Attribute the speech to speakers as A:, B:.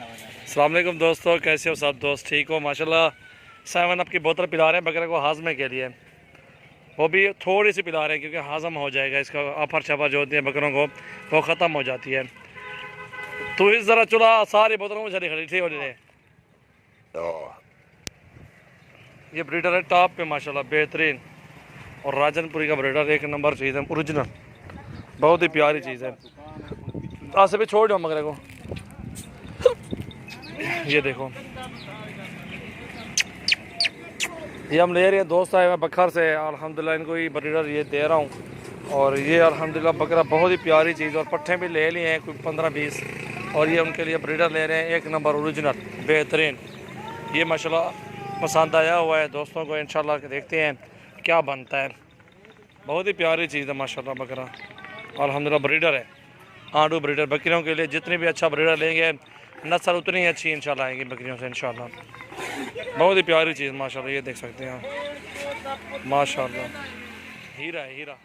A: अस्सलाम वालेकुम दोस्तों, कैसे हो सब दोस्त? ठीक हो माशाल्लाह। 7 अप की बोतल पिला रहे हैं बकरे को हाजमे के लिए। वो भी थोड़ी सी पिला रहे हैं क्योंकि हाजम हो जाएगा, इसका अफर शफर जो होती है बकरों को वो ख़त्म हो जाती है। तो इस ज़रा चूल्हा सारी बोतलों में चली खड़ी थी। और ये ब्रीडर है टॉप पे माशाल्लाह, बेहतरीन। और राजनपुरी का ब्रीडर एक नंबर चीज़ है, ओरिजिनल, बहुत ही प्यारी चीज़ है। आज से भी छोड़ दो बकरे को। ये देखो, ये हम ले रहे हैं, दोस्त आए हुए बखर से। अल्हम्दुलिल्लाह इनको ये ब्रीडर ये दे रहा हूँ। और ये अल्हम्दुलिल्लाह बकरा बहुत ही प्यारी चीज़। और पट्ठे भी ले लिए हैं कोई 15-20। और ये उनके लिए ब्रीडर ले रहे हैं, एक नंबर ओरिजिनल बेहतरीन। ये माशाल्लाह पसंद आया हुआ है दोस्तों को, इंशाल्लाह देखते हैं क्या बनता है। बहुत ही प्यारी चीज़ है माशाल्लाह बकरा, अल्हम्दुलिल्लाह ब्रीडर है। आंडू ब्रीडर बकरियों के लिए जितनी भी अच्छा ब्रीडर लेंगे नस्ल उतनी ही अच्छी इंशाल्लाह आएगी बकरियों से इंशाल्लाह। बहुत ही प्यारी चीज़ माशाल्लाह, ये देख सकते हैं आप माशाल्लाह, हीरा है हीरा।